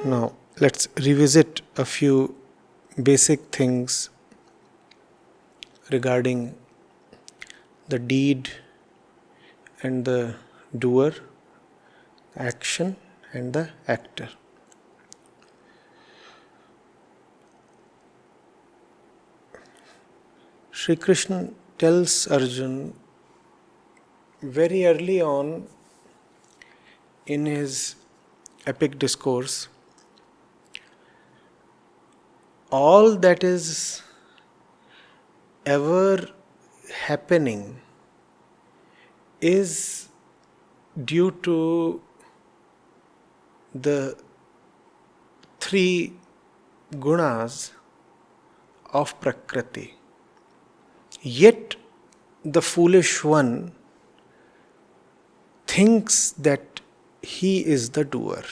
Now, let's revisit a few basic things regarding the deed and the doer, action and the actor. Sri Krishna tells Arjun very early on in his epic discourse, all that is ever happening is due to the three gunas of Prakriti. Yet the foolish one thinks that he is the doer.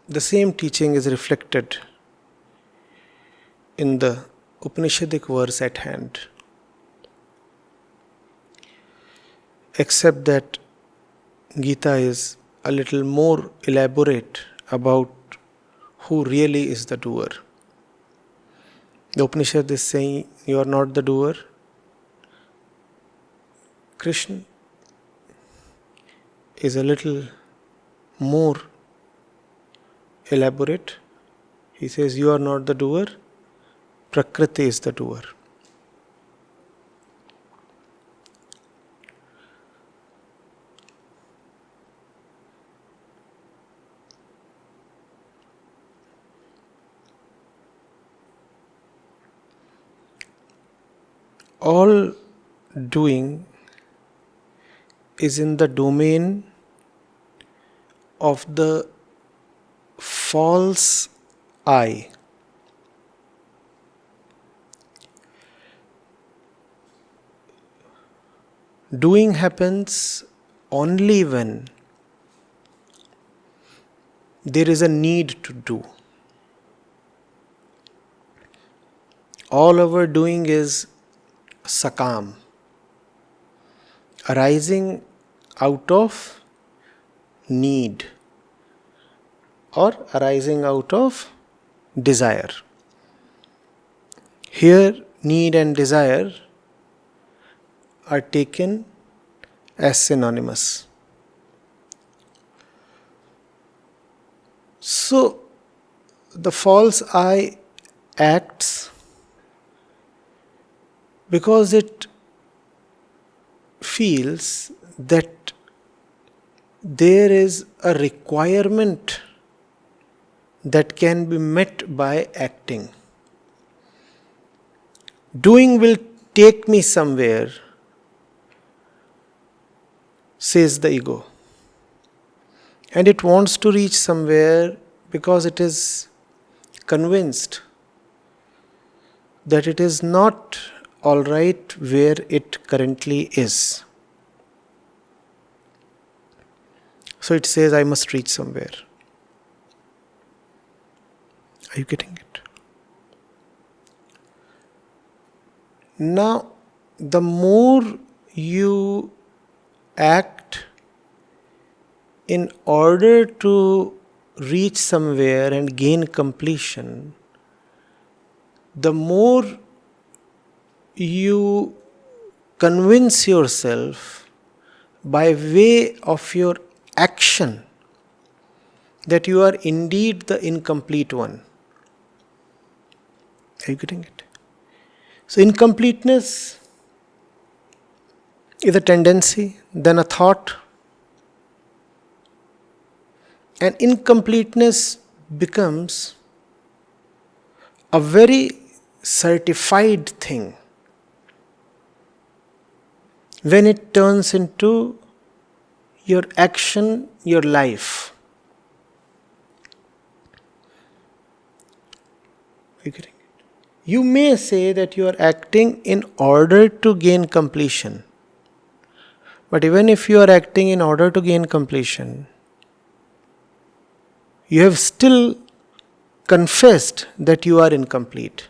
The same teaching is reflected in the Upanishadic verse at hand, except that Gita is a little more elaborate about who really is the doer. The Upanishad is saying, you are not the doer. Krishna is a little more elaborate. He says, you are not the doer, Prakriti is the doer. All doing is in the domain of the false I. Doing happens only when there is a need to do. All our doing is sakam, arising out of need or arising out of desire. Here, need and desire are taken as synonymous. So, the false I acts because it feels that there is a requirement that can be met by acting. Doing will take me somewhere, says the ego. And it wants to reach somewhere because it is convinced that it is not all right where it currently is. So it says, I must reach somewhere. Are you getting it? Now, the more you act in order to reach somewhere and gain completion, the more you convince yourself by way of your action that you are indeed the incomplete one. Are you getting it? So incompleteness is a tendency, then a thought. And incompleteness becomes a very certified thing when it turns into your action, your life. Are you getting it? You may say that you are acting in order to gain completion. But even if you are acting in order to gain completion, you have still confessed that you are incomplete.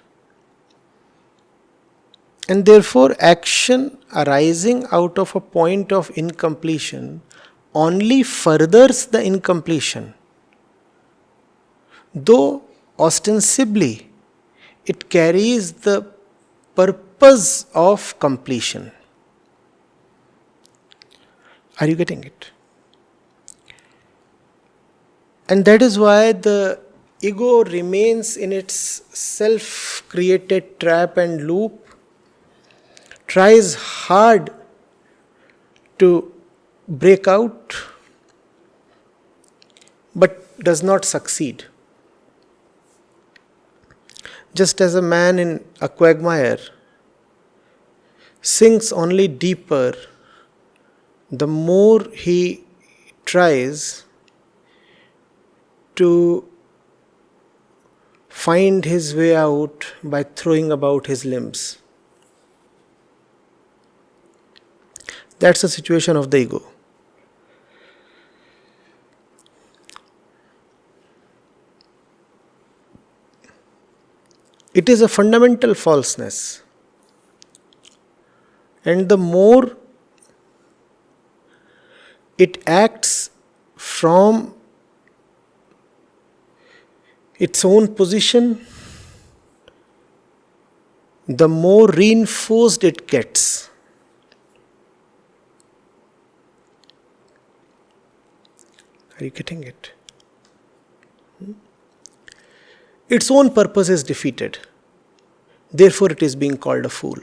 And therefore, action arising out of a point of incompletion only furthers the incompletion, though ostensibly it carries the purpose of completion. Are you getting it? And that is why the ego remains in its self-created trap and loop, tries hard to break out, but does not succeed. Just as a man in a quagmire sinks only deeper the more he tries to find his way out by throwing about his limbs. That's the situation of the ego. It is a fundamental falseness. And the more it acts from its own position, the more reinforced it gets. Are you getting it? Its own purpose is defeated. Therefore, it is being called a fool.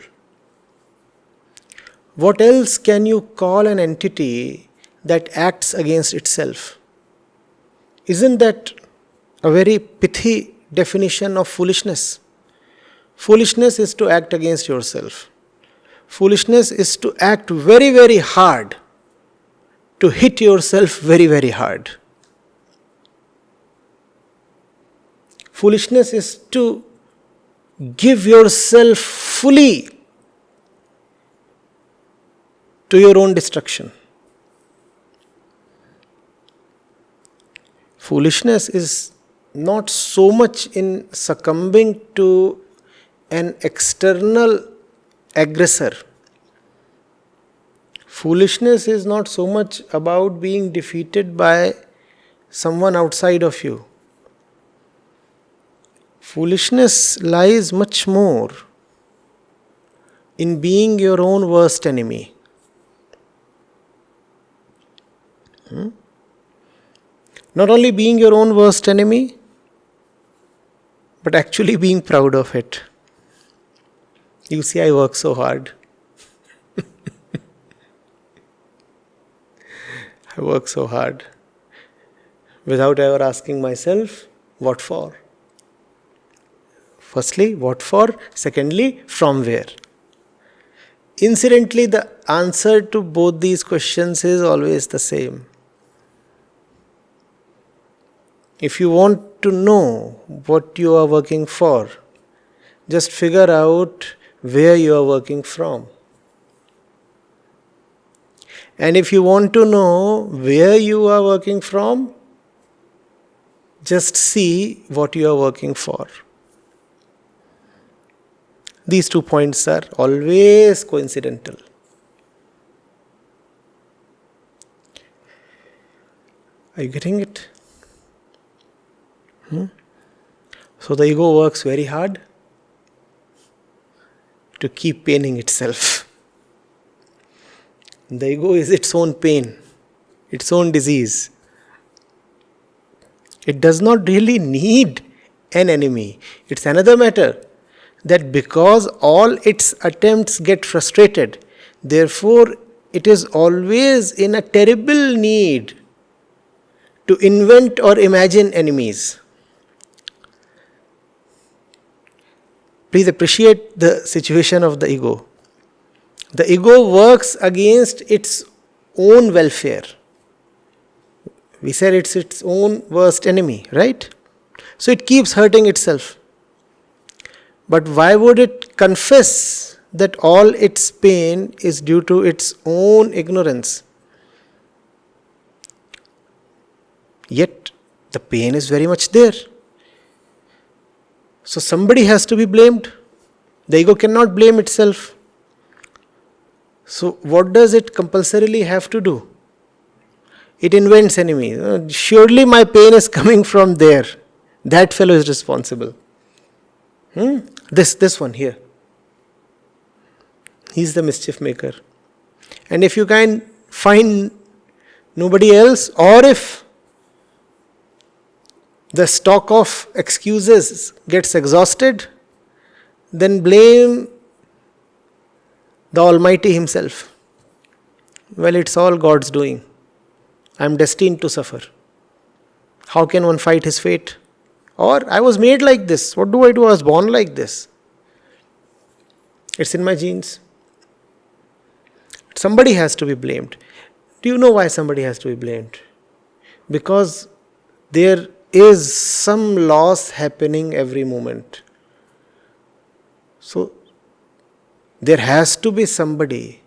What else can you call an entity that acts against itself? Isn't that a very pithy definition of foolishness? Foolishness is to act against yourself. Foolishness is to act very, very hard, to hit yourself very, very hard. Foolishness is to give yourself fully to your own destruction. Foolishness is not so much in succumbing to an external aggressor. Foolishness is not so much about being defeated by someone outside of you. Foolishness lies much more in being your own worst enemy. Not only being your own worst enemy, but actually being proud of it. You see, I work so hard. I work so hard without ever asking myself, what for? Firstly, what for? Secondly, from where? Incidentally, the answer to both these questions is always the same. If you want to know what you are working for, just figure out where you are working from. And if you want to know where you are working from, just see what you are working for. These 2 points are always coincidental. Are you getting it? So the ego works very hard to keep paining itself. The ego is its own pain, its own disease. It does not really need an enemy. It's another matter that because all its attempts get frustrated, therefore it is always in a terrible need to invent or imagine enemies. Please appreciate the situation of the ego. The ego works against its own welfare. We said it's its own worst enemy, right? So it keeps hurting itself. But why would it confess that all its pain is due to its own ignorance? Yet the pain is very much there. So somebody has to be blamed. The ego cannot blame itself. So what does it compulsorily have to do? It invents enemy. Surely my pain is coming from there. That fellow is responsible. This one here. He's the mischief maker. And if you can find nobody else, or if the stock of excuses gets exhausted, then blame the Almighty Himself. Well, it's all God's doing. I am destined to suffer. How can one fight his fate? Or, I was made like this. What do? I was born like this. It's in my genes. Somebody has to be blamed. Do you know why somebody has to be blamed? Because there is some loss happening every moment. So, there has to be somebody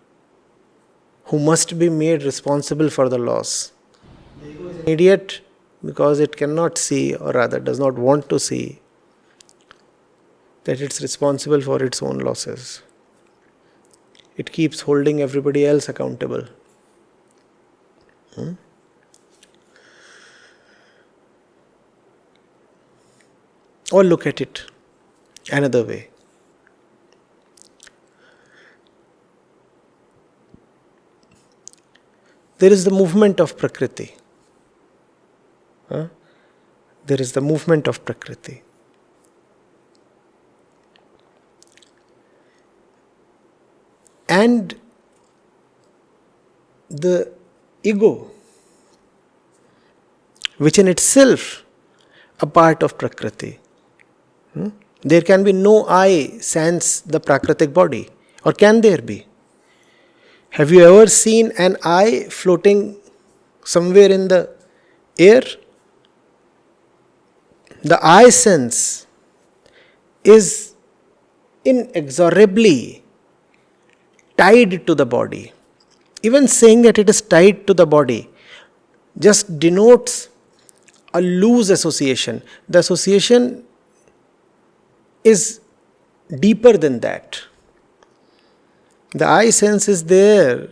who must be made responsible for the loss. The ego is an idiot because it cannot see, or rather does not want to see, that it's responsible for its own losses. It keeps holding everybody else accountable. Or look at it another way. There is the movement of Prakriti. There is the movement of Prakriti. And the ego, which in itself a part of Prakriti. There can be no I sans the Prakritic body. Or can there be? Have you ever seen an I floating somewhere in the air? The I sense is inexorably tied to the body. Even saying that it is tied to the body just denotes a loose association. The association is deeper than that. The I sense is there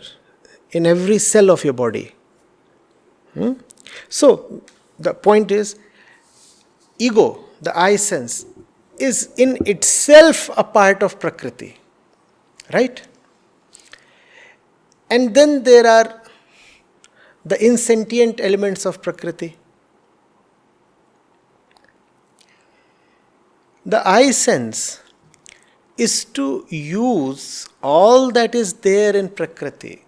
in every cell of your body. So, the point is, ego, the I sense, is in itself a part of Prakriti. Right? And then there are the insentient elements of Prakriti. The I sense is to use all that is there in Prakriti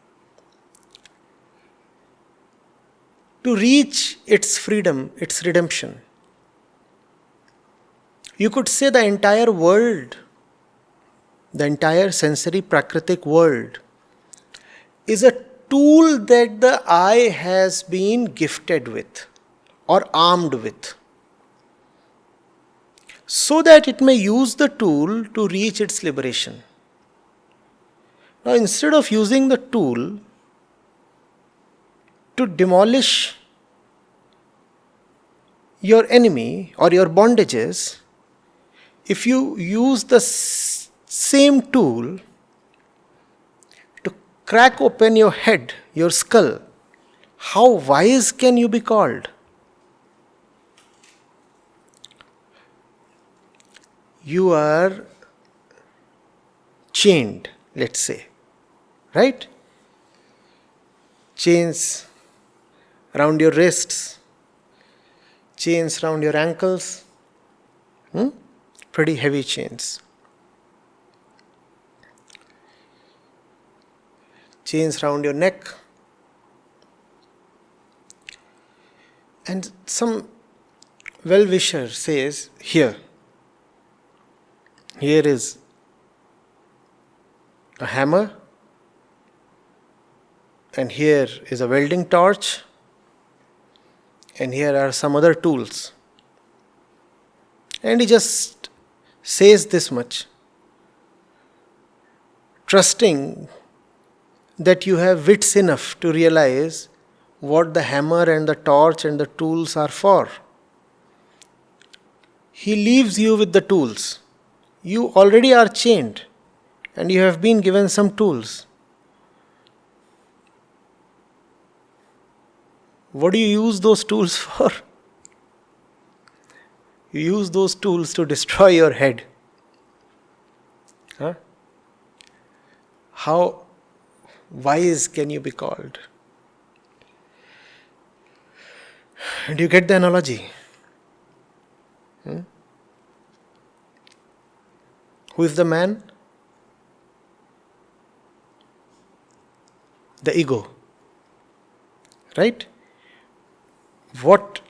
to reach its freedom, its redemption. You could say the entire world, the entire sensory Prakritic world, is a tool that the I has been gifted with or armed with, so that it may use the tool to reach its liberation. Now, instead of using the tool to demolish your enemy or your bondages, if you use the same tool to crack open your head, your skull, how wise can you be called? You are chained, let's say, right? Chains around your wrists, chains around your ankles, pretty heavy chains. Chains around your neck. And some well-wisher says, here is a hammer, and here is a welding torch, and here are some other tools. And he just says this much, trusting that you have wits enough to realize what the hammer and the torch and the tools are for. He leaves you with the tools. You already are chained and you have been given some tools. What do you use those tools for? You use those tools to destroy your head. Huh? How wise can you be called? Do you get the analogy? Who is the man? The ego. Right? What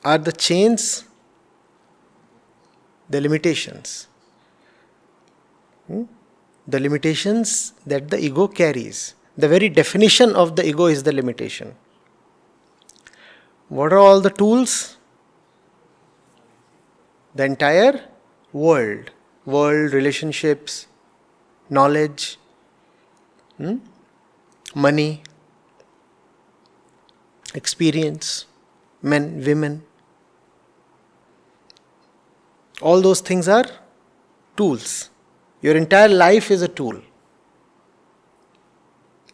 are the chains? The limitations. The limitations that the ego carries. The very definition of the ego is the limitation. What are all the tools? The entire world. World, relationships, knowledge, money, experience, men, women. All those things are tools. Your entire life is a tool.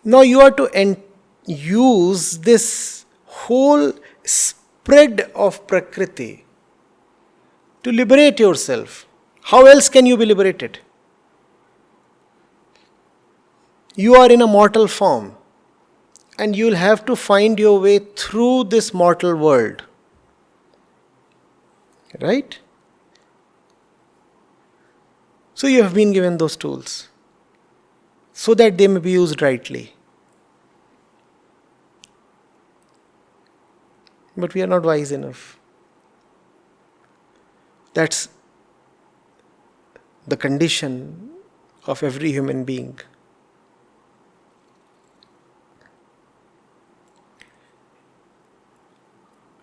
Now you are to use this whole spread of Prakriti to liberate yourself. How else can you be liberated? You are in a mortal form and you will have to find your way through this mortal world. Right? So you have been given those tools so that they may be used rightly. But we are not wise enough. That's the condition of every human being.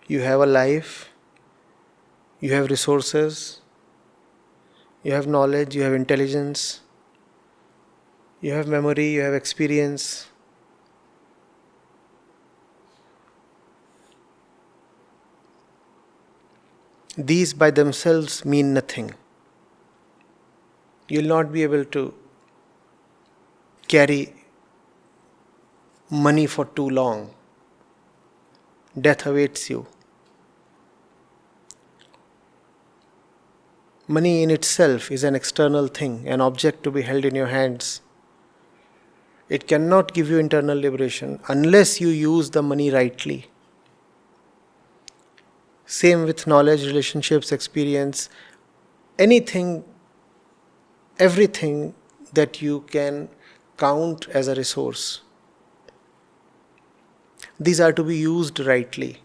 You have a life, you have resources, you have knowledge, you have intelligence, you have memory, you have experience. These by themselves mean nothing. You will not be able to carry money for too long. Death awaits you. Money in itself is an external thing, an object to be held in your hands. It cannot give you internal liberation unless you use the money rightly. Same with knowledge, relationships, experience, anything, everything that you can count as a resource. These are to be used rightly.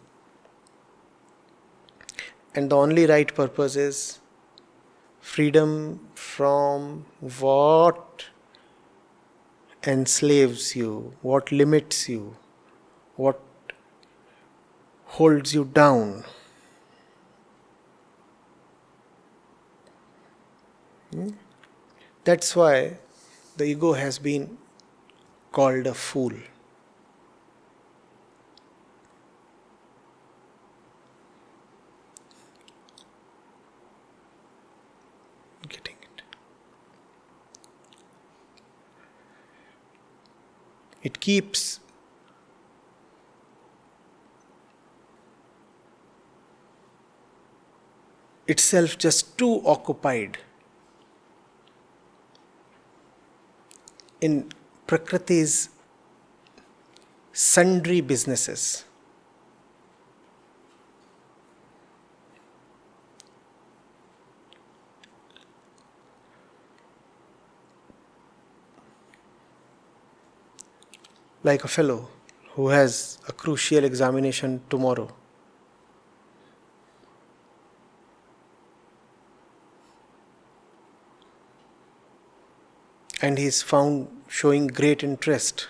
And the only right purpose is freedom from what enslaves you, what limits you, what holds you down. That's why the ego has been called a fool. Getting it? It keeps itself just too occupied in Prakriti's sundry businesses. Like a fellow who has a crucial examination tomorrow. And he is found showing great interest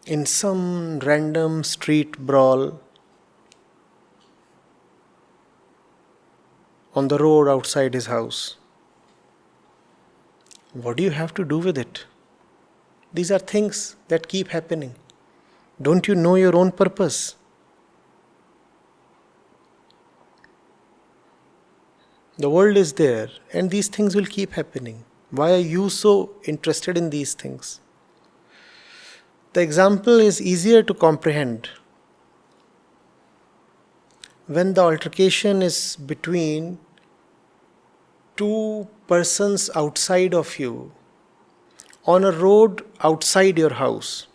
in some random street brawl on the road outside his house. What do you have to do with it? These are things that keep happening. Don't you know your own purpose? The world is there and these things will keep happening. Why are you so interested in these things? The example is easier to comprehend. When the altercation is between two persons outside of you, on a road outside your house.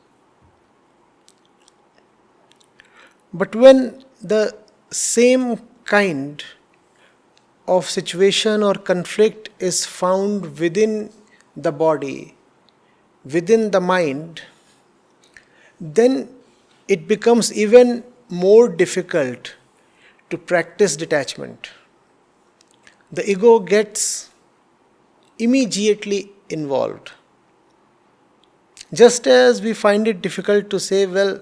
But when the same kind of situation or conflict is found within the body, within the mind, then it becomes even more difficult to practice detachment. The ego gets immediately involved. Just as we find it difficult to say, well,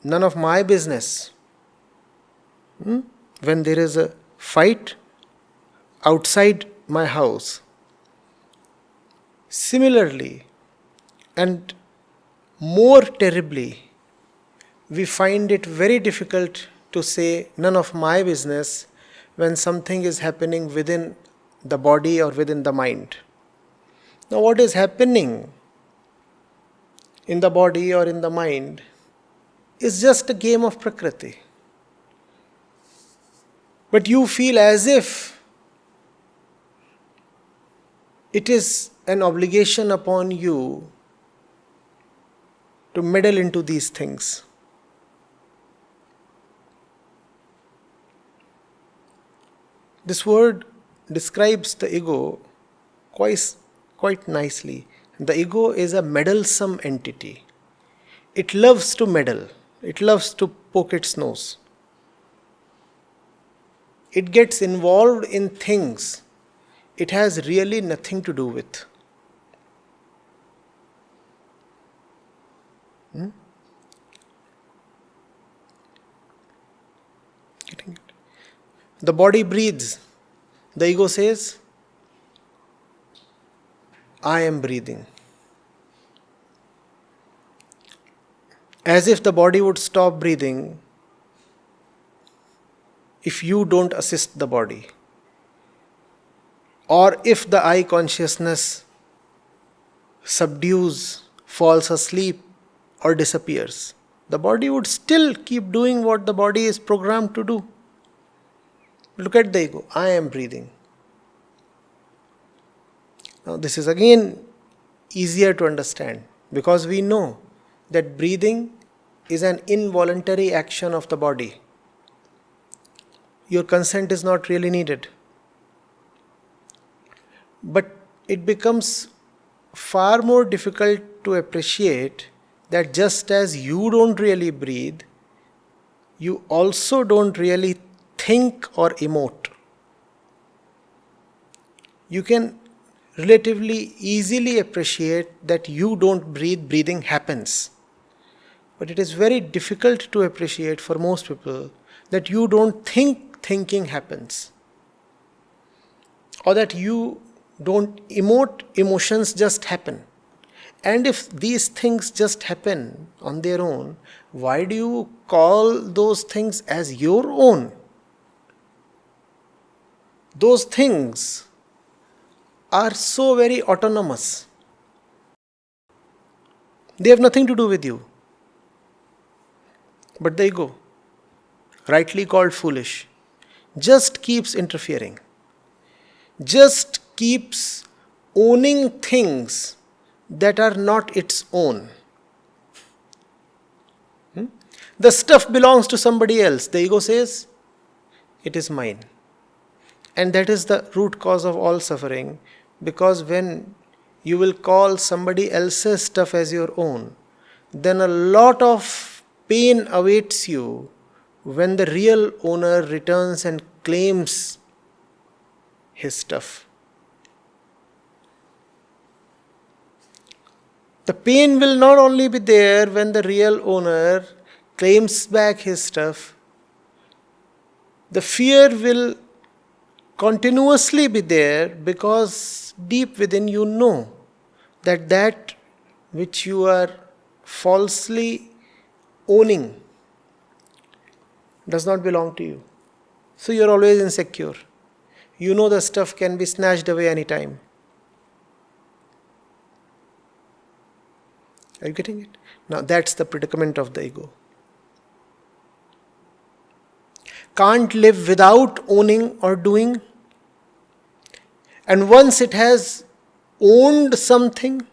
none of my business. When there is a fight outside my house. Similarly, and more terribly, we find it very difficult to say none of my business when something is happening within the body or within the mind. Now, what is happening in the body or in the mind is just a game of Prakriti. But you feel as if it is an obligation upon you to meddle into these things. This word describes the ego quite nicely. The ego is a meddlesome entity. It loves to meddle. It loves to poke its nose. It gets involved in things it has really nothing to do with. Getting it? The body breathes. The ego says, I am breathing. As if the body would stop breathing if you don't assist the body. Or if the I consciousness subdues, falls asleep, or disappears. The body would still keep doing what the body is programmed to do. Look at the ego. I am breathing. Now this is again easier to understand because we know that breathing is an involuntary action of the body. Your consent is not really needed. But it becomes far more difficult to appreciate that just as you don't really breathe, you also don't really think or emote. You can relatively easily appreciate that you don't breathe, breathing happens. But it is very difficult to appreciate for most people that you don't think, thinking happens. Or that you don't emote, emotions just happen. And if these things just happen on their own, why do you call those things as your own? Those things are so very autonomous. They have nothing to do with you. But the ego, rightly called foolish, just keeps interfering. Just keeps owning things that are not its own. The stuff belongs to somebody else. The ego says, it is mine. And that is the root cause of all suffering. Because when you will call somebody else's stuff as your own, then a lot of pain awaits you when the real owner returns and claims his stuff. The pain will not only be there when the real owner claims back his stuff, the fear will continuously be there because deep within you know that that which you are falsely owning does not belong to you. So you are always insecure. You know the stuff can be snatched away anytime. Are you getting it? Now that's the predicament of the ego. Can't live without owning or doing. And once it has owned something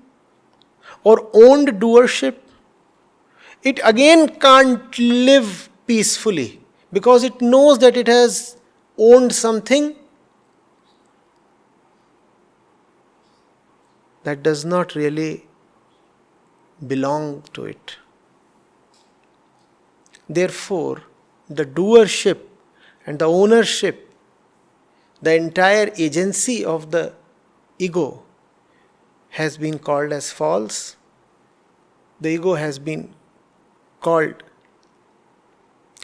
or owned doership, it again can't live peacefully because it knows that it has owned something that does not really belong to it. Therefore, the doership and the ownership, the entire agency of the ego has been called as false. The ego has been called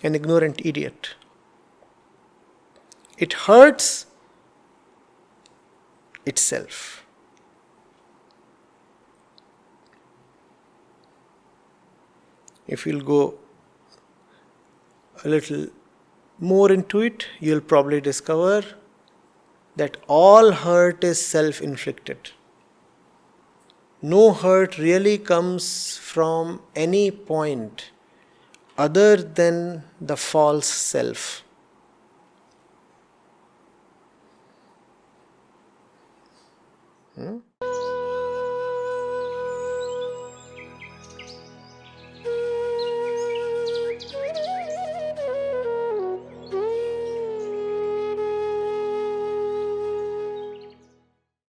an ignorant idiot. It hurts itself. If you'll go a little more into it, you'll probably discover that all hurt is self-inflicted. No hurt really comes from any point other than the false self.